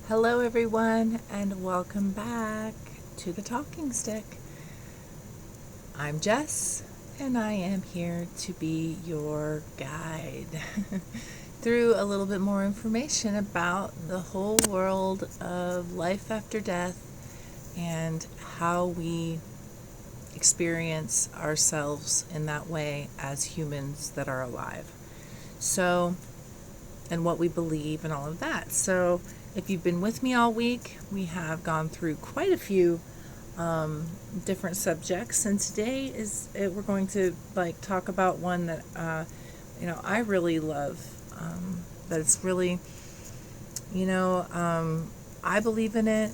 Hello, everyone, and welcome back to the Talking Stick. I'm Jess, and I am here to be your guide through a little bit more information about the whole world of life after death and how we experience ourselves in that way as humans that are alive. So, and what we believe and all of that. So, if you've been with me all week, we have gone through quite a few different subjects, and today we're going to talk about one that I really love. That it's really, I believe in it.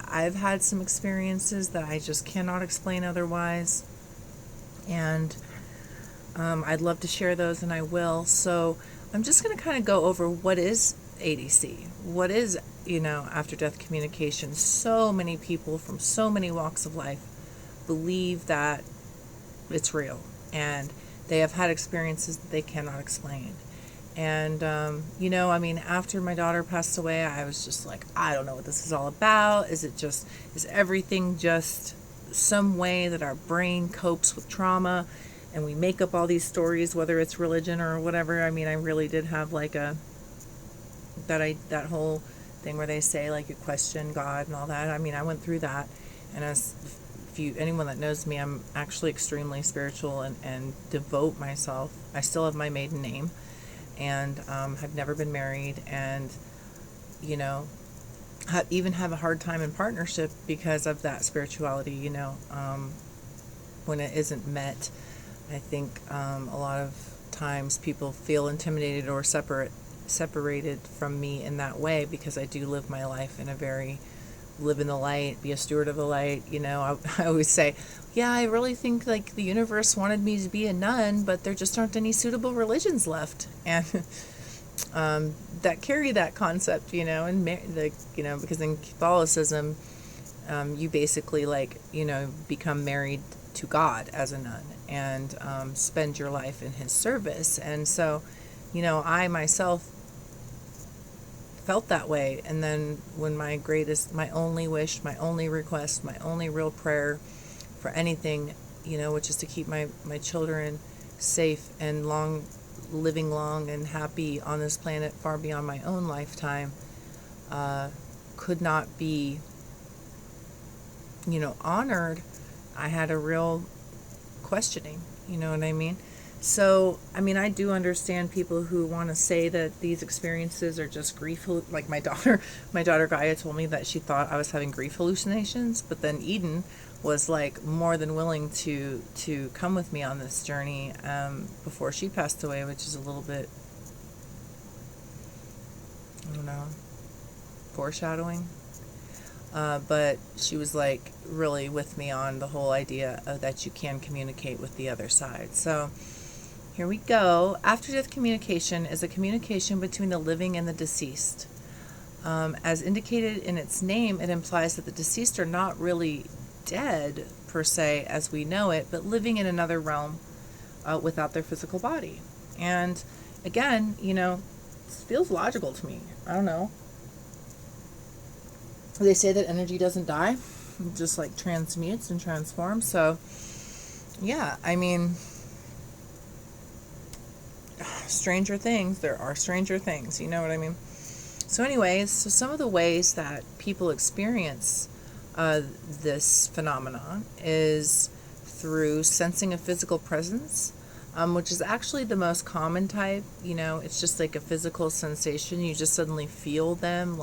I've had some experiences that I just cannot explain otherwise, and I'd love to share those, and I will. So I'm just going to kind of go over what is ADC, what is, after death communication. So many people from so many walks of life believe that it's real, and they have had experiences that they cannot explain. And, after my daughter passed away, I was just like, I don't know what this is all about. Is everything just some way that our brain copes with trauma? And we make up all these stories, whether it's religion or whatever. I really did have that whole thing where they say you question God and all that. I went through that, and anyone that knows me, I'm actually extremely spiritual and devote myself. I still have my maiden name, and have never been married, and even have a hard time in partnership because of that spirituality. When it isn't met. I think a lot of times people feel intimidated or separated from me in that way, because I do live my life in a very live in the light, be a steward of the light. I always say, yeah, I really think the universe wanted me to be a nun, but there just aren't any suitable religions left, and that carry that concept, and because in Catholicism, you basically become married to God as a nun, and spend your life in his service. And so, I myself felt that way. And then when my only wish, my only request, my only real prayer for anything, which is to keep my children safe and living long and happy on this planet far beyond my own lifetime, could not be, honored, I had a real questioning, you know what I mean? So, I do understand people who want to say that these experiences are just grief. Like my daughter Gaia told me that she thought I was having grief hallucinations, but then Eden was more than willing to come with me on this journey before she passed away, which is a little bit, I don't know, foreshadowing. But she was really with me on the whole idea of that you can communicate with the other side. So here we go. After death communication is a communication between the living and the deceased. As indicated in its name, it implies that the deceased are not really dead per se as we know it, but living in another realm without their physical body. And again, it feels logical to me. I don't know. They say that energy doesn't die, it just transmutes and transforms. So yeah, stranger things, there are stranger things, you know what I mean? So anyways, some of the ways that people experience this phenomenon is through sensing a physical presence, which is actually the most common type. It's just a physical sensation. You just suddenly feel them,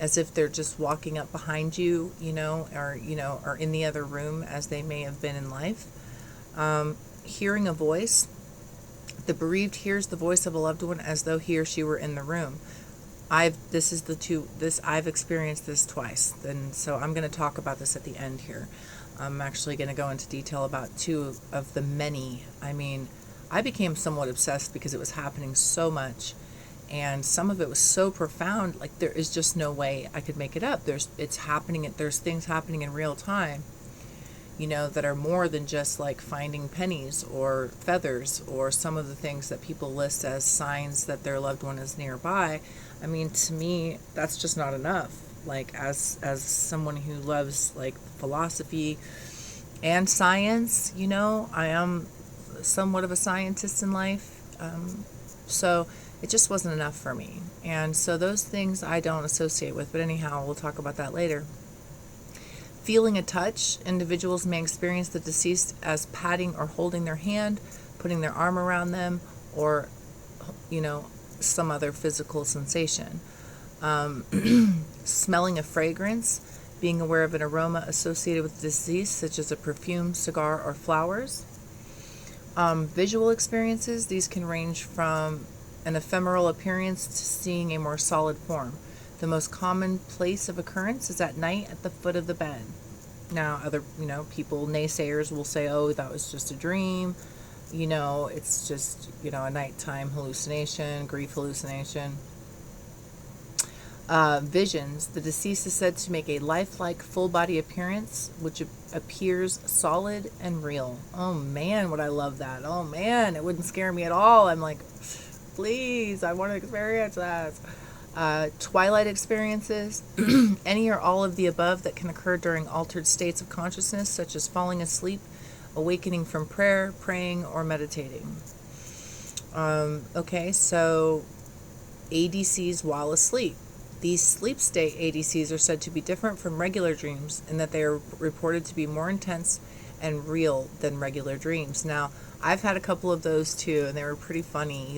as if they're just walking up behind you, or in the other room as they may have been in life. Hearing a voice. The bereaved hears the voice of a loved one as though he or she were in the room. I've experienced this twice, and so I'm going to talk about this at the end here. I'm actually going to go into detail about two of the many. I became somewhat obsessed because it was happening so much. And some of it was so profound, there is just no way I could make it up. It's happening. There's things happening in real time. that are more than just like finding pennies or feathers or some of the things that people list as signs that their loved one is nearby. I mean, to me, that's just not enough. Like, as someone who loves like philosophy and science, I am somewhat of a scientist in life. So it just wasn't enough for me. And so those things I don't associate with. But anyhow, we'll talk about that later. Feeling a touch. Individuals may experience the deceased as patting or holding their hand, putting their arm around them, or, some other physical sensation. Smelling a fragrance. Being aware of an aroma associated with the deceased, such as a perfume, cigar, or flowers. Visual experiences. These can range from an ephemeral appearance to seeing a more solid form. The most common place of occurrence is at night at the foot of the bed. Now, other, people, naysayers will say, oh, that was just a dream. It's just, a nighttime hallucination, grief hallucination. Visions. The deceased is said to make a lifelike full body appearance, which appears solid and real. Oh man, would I love that. Oh man, it wouldn't scare me at all. I'm like, please, I want to experience that. Twilight experiences. Any or all of the above that can occur during altered states of consciousness, such as falling asleep, awakening from prayer, praying, or meditating. Okay, so ADCs while asleep. These sleep state ADCs are said to be different from regular dreams in that they are reported to be more intense and real than regular dreams. Now, I've had a couple of those too, and they were pretty funny,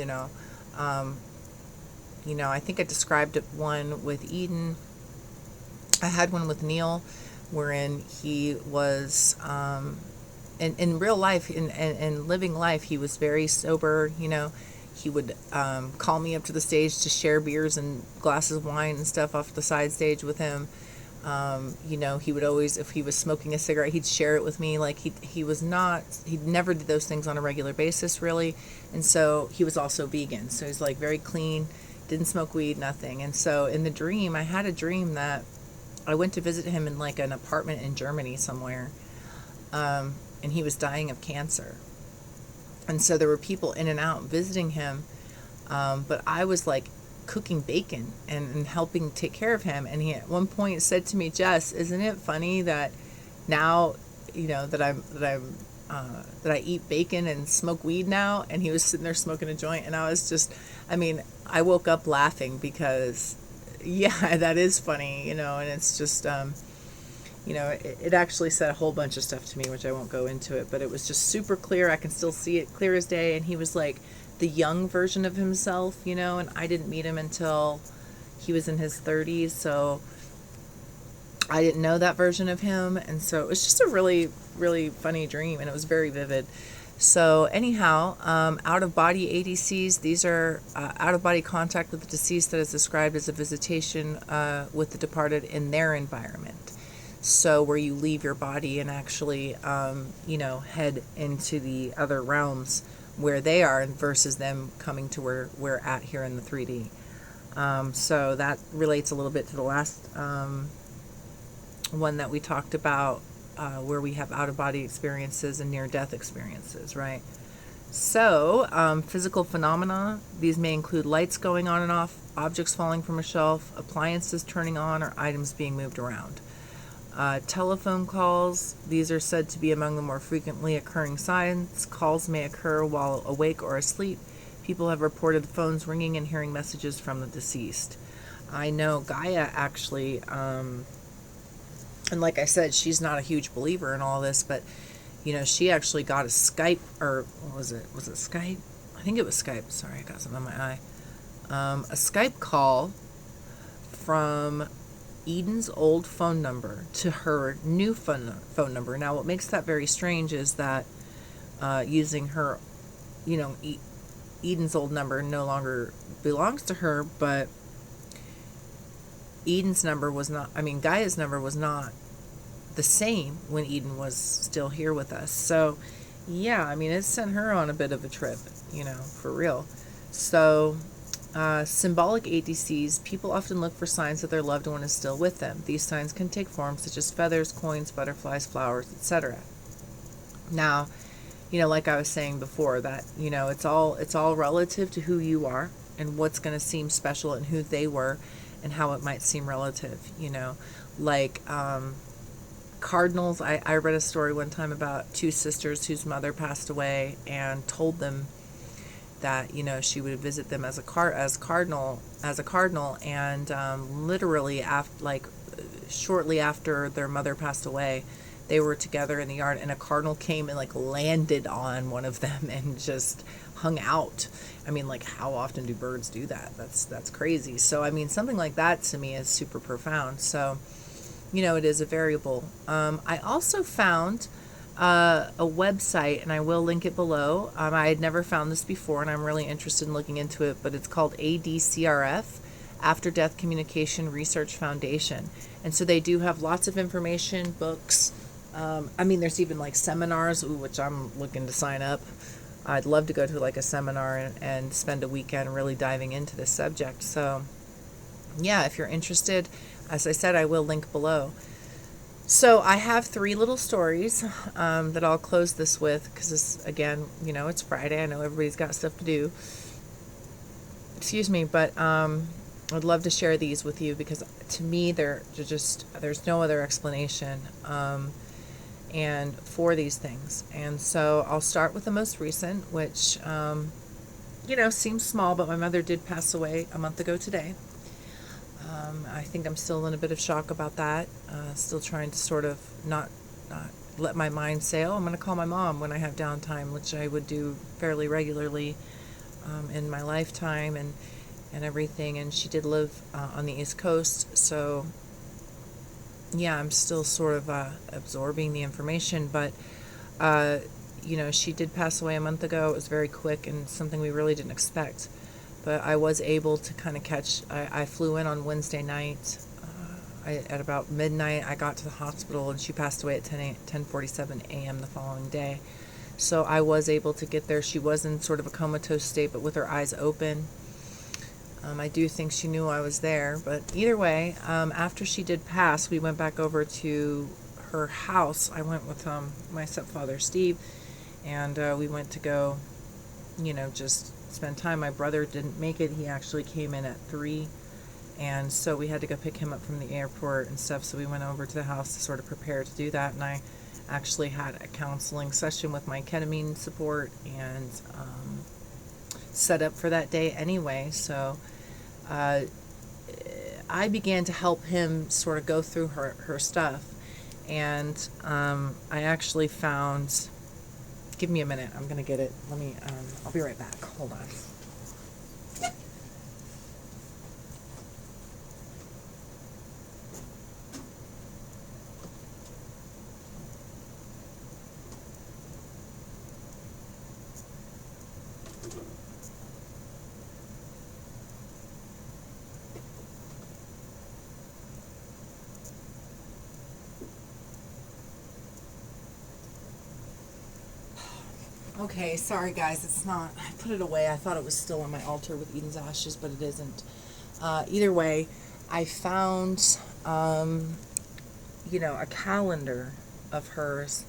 I think I described one with Eden. I had one with Neil, wherein he was, in real life, in living life, he was very sober, He would call me up to the stage to share beers and glasses of wine and stuff off the side stage with him. He would always, if he was smoking a cigarette, he'd share it with me. Like he never did those things on a regular basis, really. And so he was also vegan. So he's like very clean, didn't smoke weed, nothing. And so in the dream, I had a dream that I went to visit him in like an apartment in Germany somewhere. And he was dying of cancer. And so there were people in and out visiting him, but I was like cooking bacon and helping take care of him. And he at one point said to me, Jess, isn't it funny that now, that I eat bacon and smoke weed now? And he was sitting there smoking a joint, and I was just, I woke up laughing because, yeah, that is funny, and it's just, it actually said a whole bunch of stuff to me, which I won't go into it, but it was just super clear. I can still see it clear as day. And he was like the young version of himself, and I didn't meet him until he was in his 30s. So I didn't know that version of him. And so it was just a really, really funny dream, and it was very vivid. So anyhow, out-of-body ADCs, these are out-of-body contact with the deceased that is described as a visitation with the departed in their environment. So where you leave your body and actually, head into the other realms where they are versus them coming to where we're at here in the 3D. So that relates a little bit to the last one that we talked about, where we have out-of-body experiences and near-death experiences, right? So physical phenomena, these may include lights going on and off, objects falling from a shelf, appliances turning on, or items being moved around. Telephone calls, these are said to be among the more frequently occurring signs. Calls may occur while awake or asleep. People have reported phones ringing and hearing messages from the deceased. I know Gaia actually, and like I said, she's not a huge believer in all this, but, she actually got a Skype, or what was it? Was it Skype? I think it was Skype. Sorry, I got something on my eye. A Skype call from Eden's old phone number to her new phone number. Now, what makes that very strange is that using her, Eden's old number no longer belongs to her, but Eden's number was not, Gaia's number was not the same when Eden was still here with us. So, yeah, it sent her on a bit of a trip, for real. So, symbolic ADCs, people often look for signs that their loved one is still with them. These signs can take forms such as feathers, coins, butterflies, flowers, etc. Now, like I was saying before, that, it's all relative to who you are and what's going to seem special and who they were and how it might seem relative, like, cardinals. I read a story one time about two sisters whose mother passed away and told them that, she would visit them as a cardinal, and literally after, like, shortly after their mother passed away, they were together in the yard, and a cardinal came and, like, landed on one of them and just hung out. I mean, like, how often do birds do that? That's crazy. So, I mean, something like that to me is super profound. So, it is a variable. I also found a website, and I will link it below. I had never found this before, and I'm really interested in looking into it, but it's called ADCRF, After Death Communication Research Foundation. And so they do have lots of information, books. There's even, like, seminars, which I'm looking to sign up. I'd love to go to, like, a seminar and spend a weekend really diving into this subject. So, yeah, if you're interested, as I said, I will link below. So I have 3 little stories that I'll close this with, because again, it's Friday. I know everybody's got stuff to do. Excuse me, but I'd love to share these with you, because to me there's no other explanation and for these things. And so I'll start with the most recent, which seems small, but my mother did pass away a month ago today. I think I'm still in a bit of shock about that. Still trying to sort of not let my mind say, oh, I'm going to call my mom when I have downtime, which I would do fairly regularly in my lifetime and everything. And she did live on the East Coast. So, yeah, I'm still sort of absorbing the information. But, she did pass away a month ago. It was very quick and something we really didn't expect. But I was able to kind of catch. I flew in on Wednesday night. At about midnight, I got to the hospital, and she passed away at 10:47 a.m. the following day. So I was able to get there. She was in sort of a comatose state, but with her eyes open. I do think she knew I was there. But either way, after she did pass, we went back over to her house. I went with my stepfather, Steve, and we went to go, just spend time. My brother didn't make it. He actually came in at 3, and so we had to go pick him up from the airport and stuff. So we went over to the house to sort of prepare to do that, and I actually had a counseling session with my ketamine support and set up for that day anyway. So I began to help him sort of go through her stuff, and I actually found. Give me a minute. I'm going to get it. I'll be right back. Hold on. Okay, sorry guys, it's not. I put it away. I thought it was still on my altar with Eden's ashes, but it isn't. Either way, I found, a calendar of hers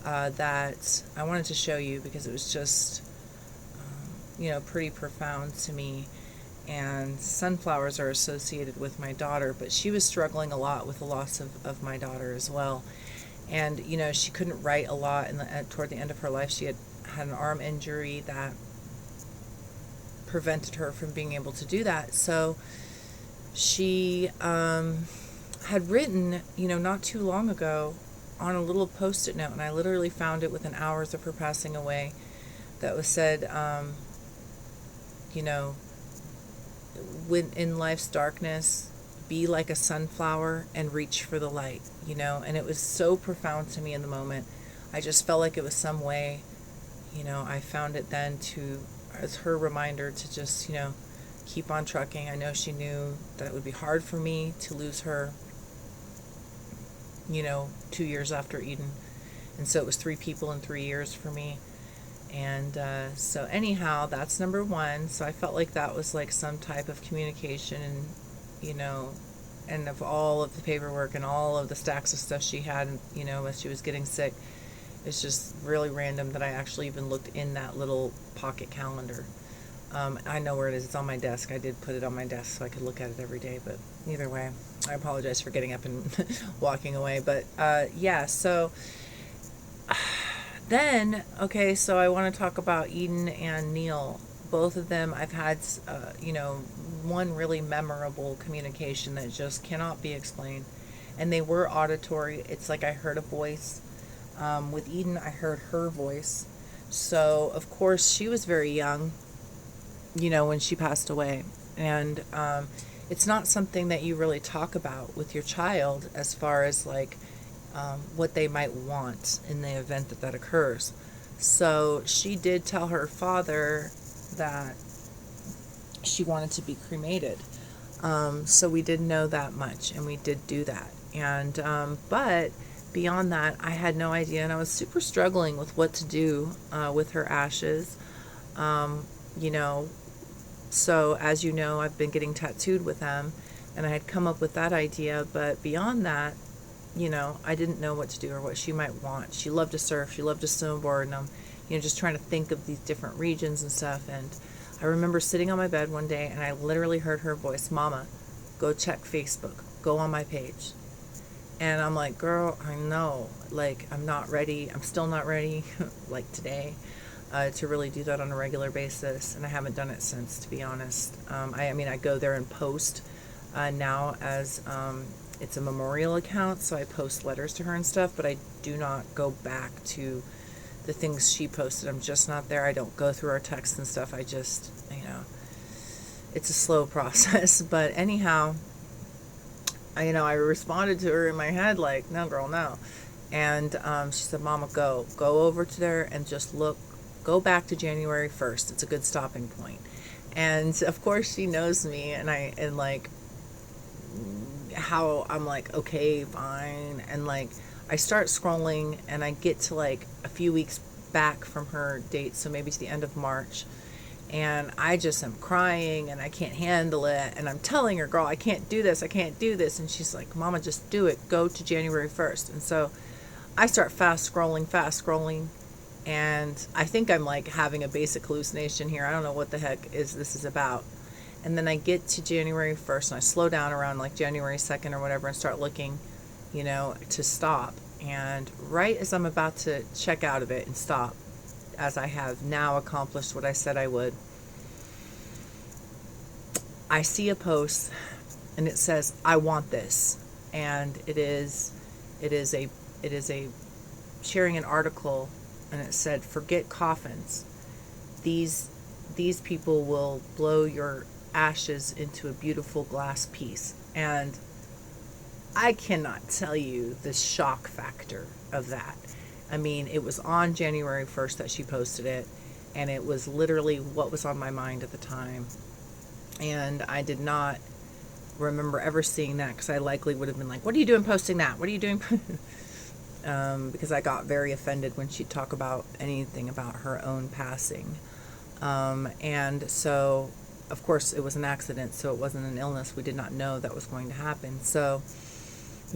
that I wanted to show you, because it was just, pretty profound to me. And sunflowers are associated with my daughter, but she was struggling a lot with the loss of my daughter as well. And, she couldn't write a lot toward the end of her life. She had an arm injury that prevented her from being able to do that. So she had written, not too long ago on a little Post-it note, and I literally found it within hours of her passing away, that was said, when in life's darkness, be like a sunflower and reach for the light, and it was so profound to me in the moment. I just felt like it was some way, I found it then as her reminder to just, keep on trucking. I know she knew that it would be hard for me to lose her, 2 years after Eden. And so it was 3 people in 3 years for me. And so anyhow, that's number 1. So I felt like that was like some type of communication, and, and of all of the paperwork and all of the stacks of stuff she had, as she was getting sick, It's just really random that I actually even looked in that little pocket calendar. I know where it is. It's on my desk. I did put it on my desk so I could look at it every day. But either way, I apologize for getting up and walking away. But yeah, so then, okay, so I want to talk about Eden and Neil. Both of them, I've had, one really memorable communication that just cannot be explained. And they were auditory. It's like I heard a voice. With Eden, I heard her voice. So, of course, she was very young, when she passed away. And it's not something that you really talk about with your child as far as like what they might want in the event that occurs. So she did tell her father that she wanted to be cremated. So we did know that much, and we did do that. And but beyond that, I had no idea, and I was super struggling with what to do with her ashes. So as you know, I've been getting tattooed with them, and I had come up with that idea. But beyond that, I didn't know what to do or what she might want. She loved to surf, she loved to snowboard, and I'm, just trying to think of these different regions and stuff. And I remember sitting on my bed one day, and I literally heard her voice, "Mama, go check Facebook, go on my page." And I'm like, girl, I know, like, I'm not ready. I'm still not ready, like today, to really do that on a regular basis. And I haven't done it since, to be honest. I go there and post now as it's a memorial account, so I post letters to her and stuff, but I do not go back to the things she posted. I'm just not there. I don't go through our texts and stuff. I just, it's a slow process. But anyhow, I responded to her in my head like, no, girl, no. And she said, "Mama, go over to there and just look, go back to January 1st. It's a good stopping point." And of course she knows me, and like how I'm like, okay, fine. And like, I start scrolling and I get to like a few weeks back from her date. So maybe to the end of March. And I just am crying and I can't handle it. And I'm telling her, girl, I can't do this. And she's like, "Mama, just do it. Go to January 1st. And so I start fast scrolling. And I think I'm like having a basic hallucination here. I don't know what the heck this is about. And then I get to January 1st and I slow down around like January 2nd or whatever and start looking, to stop. And right as I'm about to check out of it and stop, as I have now accomplished what I said I would, I see a post and it says, "I want this." And it is a sharing an article, and it said, "Forget coffins. These people will blow your ashes into a beautiful glass piece." And I cannot tell you the shock factor of that. I mean, it was on January 1st that she posted it, and it was literally what was on my mind at the time. And I did not remember ever seeing that, because I likely would have been like, "What are you doing posting that? What are you doing?" Because I got very offended when she'd talk about anything about her own passing. And so, of course, it was an accident, so it wasn't an illness. We did not know that was going to happen. So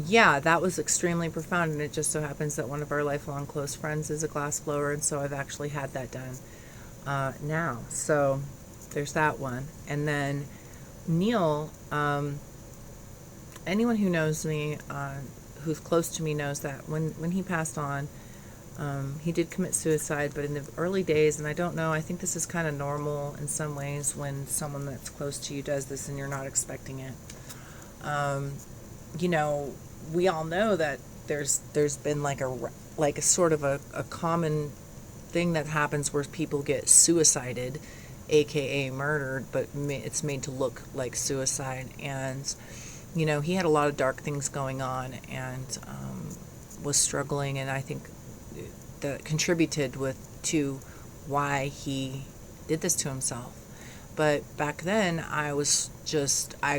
yeah, that was extremely profound, and it just so happens that one of our lifelong close friends is a glass blower, and so I've actually had that done now. So there's that one. And then Neil, anyone who knows me, who's close to me, knows that when he passed on, he did commit suicide, but in the early days, and I don't know, I think this is kind of normal in some ways when someone that's close to you does this and you're not expecting it. We all know that there's been like a sort of a common thing that happens where people get suicided, aka murdered, but it's made to look like suicide. And he had a lot of dark things going on, and was struggling, and I think that contributed to why he did this to himself. But back then, I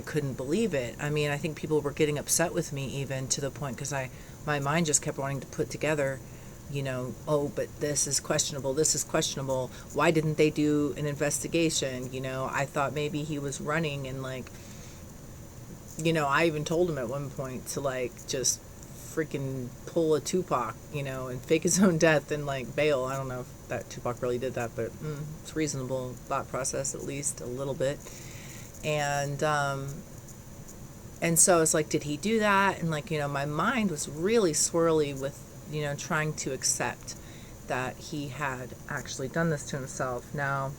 couldn't believe it. I mean, I think people were getting upset with me, even to the point, because my mind just kept wanting to put together, "Oh, but this is questionable. Why didn't they do an investigation?" I thought maybe he was running, and like, I even told him at one point to like just freaking pull a Tupac, and fake his own death and like bail. I don't know if that Tupac really did that, but it's reasonable thought process, at least a little bit. And so it's like, did he do that? And like, my mind was really swirly with, trying to accept that he had actually done this to himself. Now,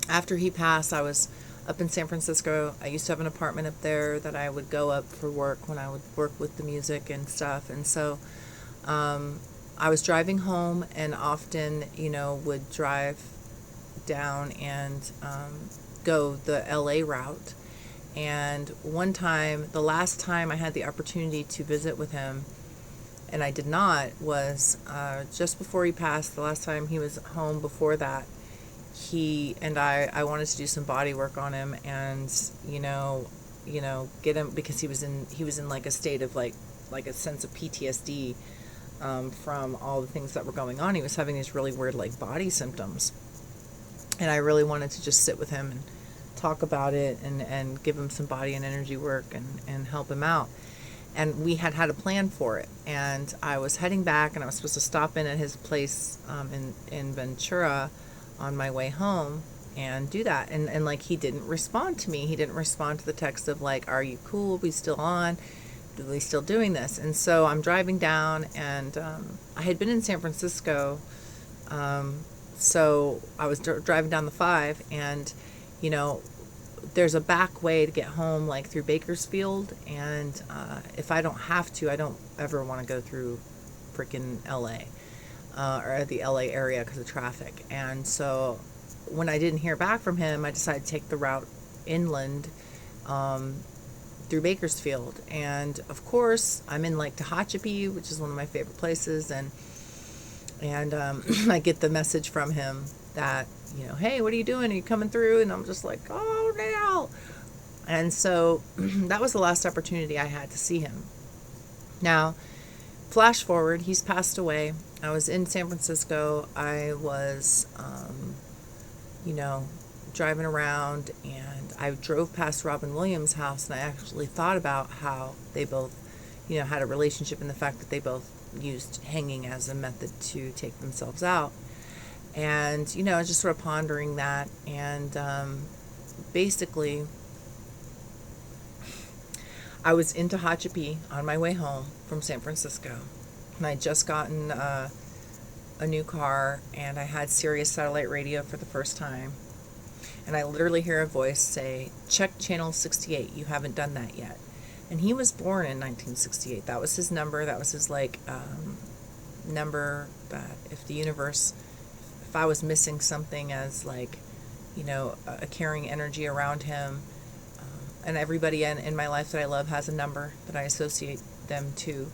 after he passed, I was up in San Francisco. I used to have an apartment up there that I would go up for work when I would work with the music and stuff. And so I was driving home and often, would drive down and go the LA route. And one time, the last time I had the opportunity to visit with him, and I did not, was just before he passed. The last time he was home before that, he and I wanted to do some body work on him, and get him, because he was in like a state of like a sense of PTSD from all the things that were going on. He was having these really weird like body symptoms, and I really wanted to just sit with him and talk about it and give him some body and energy work and help him out. And we had a plan for it, and I was heading back, and I was supposed to stop in at his place in Ventura on my way home and do that. And like, he didn't respond to me. He didn't respond to the text of like, are you cool? Are we still on? Are we still doing this? And so I'm driving down, and I had been in San Francisco. So I was driving down the 5, and, there's a back way to get home, like through Bakersfield. And if I don't have to, I don't ever want to go through freaking LA. Or the LA area because of traffic. And so when I didn't hear back from him, I decided to take the route inland through Bakersfield. And of course, I'm in like Tehachapi, which is one of my favorite places. And I get the message from him that, hey, what are you doing? Are you coming through? And I'm just like, oh, no. And so that was the last opportunity I had to see him. Now, flash forward, he's passed away. I was in San Francisco. I was, driving around, and I drove past Robin Williams' house, and I actually thought about how they both, had a relationship, and the fact that they both used hanging as a method to take themselves out. And, just sort of pondering that. And basically, I was in Tehachapi on my way home from San Francisco. And I had just gotten a new car, and I had Sirius satellite radio for the first time. And I literally hear a voice say, check channel 68. You haven't done that yet. And he was born in 1968. That was his number. That was his number that if I was missing something as like, a caring energy around him, and everybody in my life that I love has a number that I associate them to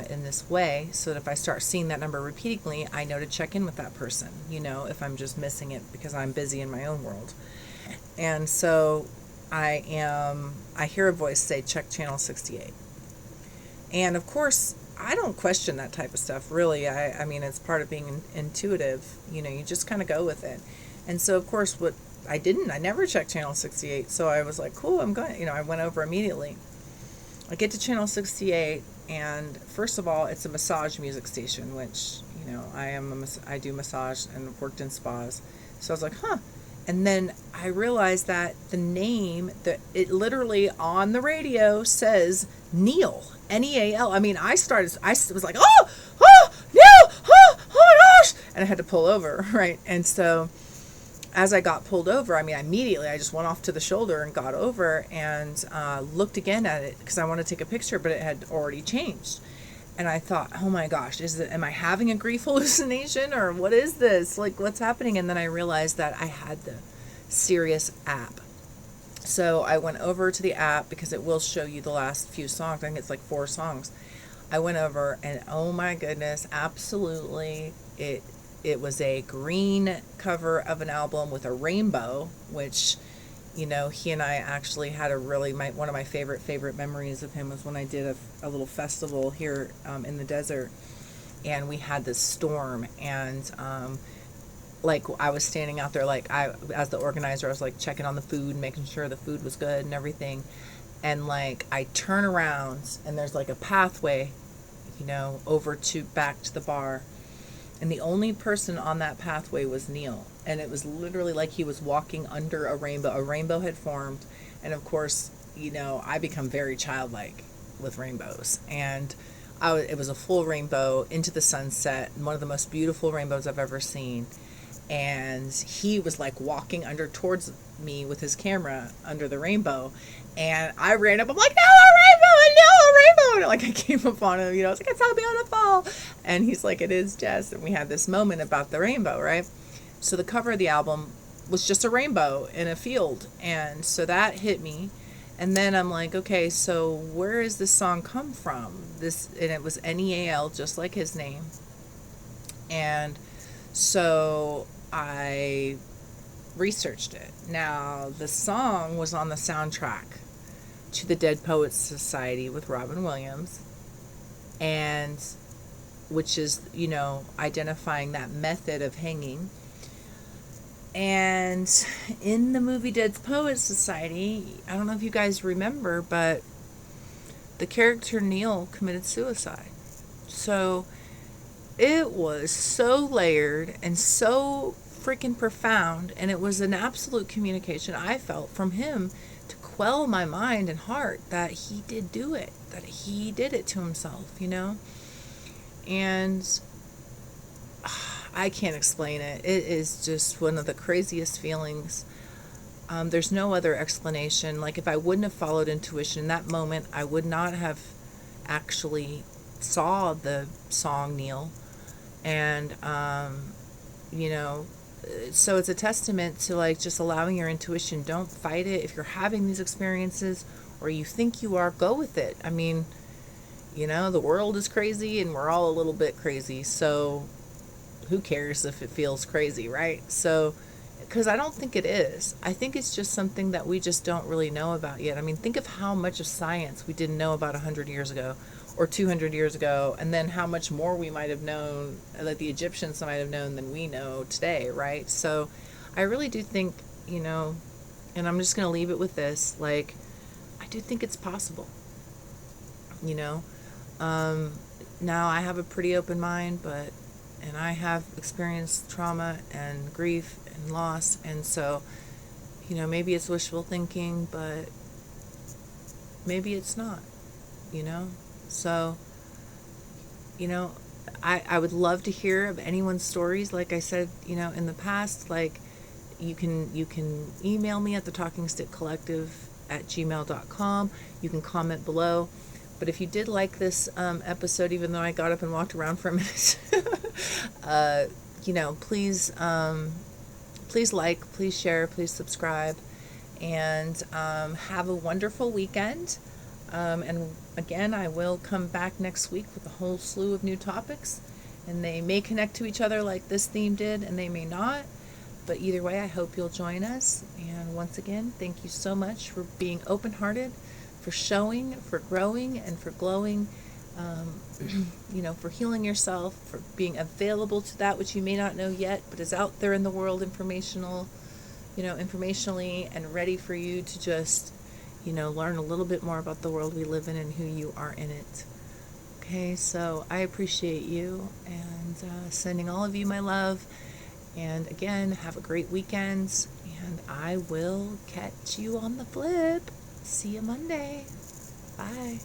in this way, so that if I start seeing that number repeatedly, I know to check in with that person, if I'm just missing it because I'm busy in my own world. And so I hear a voice say, check channel 68. And of course, I don't question that type of stuff, really. I mean, it's part of being intuitive. You just kind of go with it. And so, of course, I never checked channel 68. So I was like, cool, I'm going. I went over immediately. I get to channel 68, and first of all, it's a massage music station, which, I do massage and worked in spas. So I was like, huh. And then I realized that the name, it literally on the radio says Neil, Neal. I mean, I was like, oh, Neil, oh my gosh. And I had to pull over, right? And so as I got pulled over, immediately I just went off to the shoulder and got over and looked again at it because I wanted to take a picture, but it had already changed. And I thought, oh my gosh, am I having a grief hallucination, or what is this? Like, what's happening? And then I realized that I had the Sirius app. So I went over to the app because it will show you the last few songs. I think it's like 4 songs. I went over, and oh my goodness, absolutely, it was a green cover of an album with a rainbow, which, he and I actually had one of my favorite memories of him was when I did a little festival here in the desert, and we had this storm, and I was standing out there, as the organizer, I was like checking on the food, making sure the food was good and everything. and like I turn around and there's like a pathway, over to back to the bar. And the only person on that pathway was Neil. And it was literally like he was walking under a rainbow. A rainbow had formed. And of course, I become very childlike with rainbows. And it was a full rainbow into the sunset. One of the most beautiful rainbows I've ever seen. And he was like walking under towards me with his camera under the rainbow. And I ran up. I'm like, no, a rainbow, no, a rainbow. And like I came up on him, I was like, it's so beautiful. And he's like, it is, Jess. And we had this moment about the rainbow, right? So the cover of the album was just a rainbow in a field. And so that hit me. And then I'm like, okay, so where does this song come from? And it was Neal, just like his name. And so I researched it. Now, the song was on the soundtrack to the Dead Poets Society with Robin Williams, and which is, identifying that method of hanging. And in the movie Dead Poets Society, I don't know if you guys remember, but the character Neil committed suicide. So it was so layered and so freaking profound, and it was an absolute communication I felt from him to quell my mind and heart that he did do it, that he did it to himself, and I can't explain it. It is just one of the craziest feelings. There's no other explanation. Like, if I wouldn't have followed intuition in that moment, I would not have actually saw the song Neil. And so it's a testament to like just allowing your intuition. Don't fight it. If you're having these experiences or you think you are, go with it. I mean, the world is crazy and we're all a little bit crazy. So who cares if it feels crazy, right? So, because I don't think it is. I think it's just something that we just don't really know about yet. I mean, think of how much of science we didn't know about 100 years ago or 200 years ago, and then how much more we might have known, that the Egyptians might have known than we know today, right? So I really do think, and I'm just going to leave it with this, like, I do think it's possible, Now I have a pretty open mind, and I have experienced trauma and grief and loss, and so, maybe it's wishful thinking, but maybe it's not, So, I would love to hear of anyone's stories. Like I said, in the past, like you can email me at thetalkingstickcollective@gmail.com. You can comment below. But if you did like this episode, even though I got up and walked around for a minute, please like, please share, please subscribe, and have a wonderful weekend. And again, I will come back next week with a whole slew of new topics, and they may connect to each other like this theme did, and they may not. But either way, I hope you'll join us. And once again, thank you so much for being open-hearted, for showing, for growing, and for glowing, for healing yourself, for being available to that which you may not know yet, but is out there in the world informationally, and ready for you to just, learn a little bit more about the world we live in and who you are in it. Okay, so I appreciate you, and sending all of you my love. And again, have a great weekend, and I will catch you on the flip. See you Monday. Bye.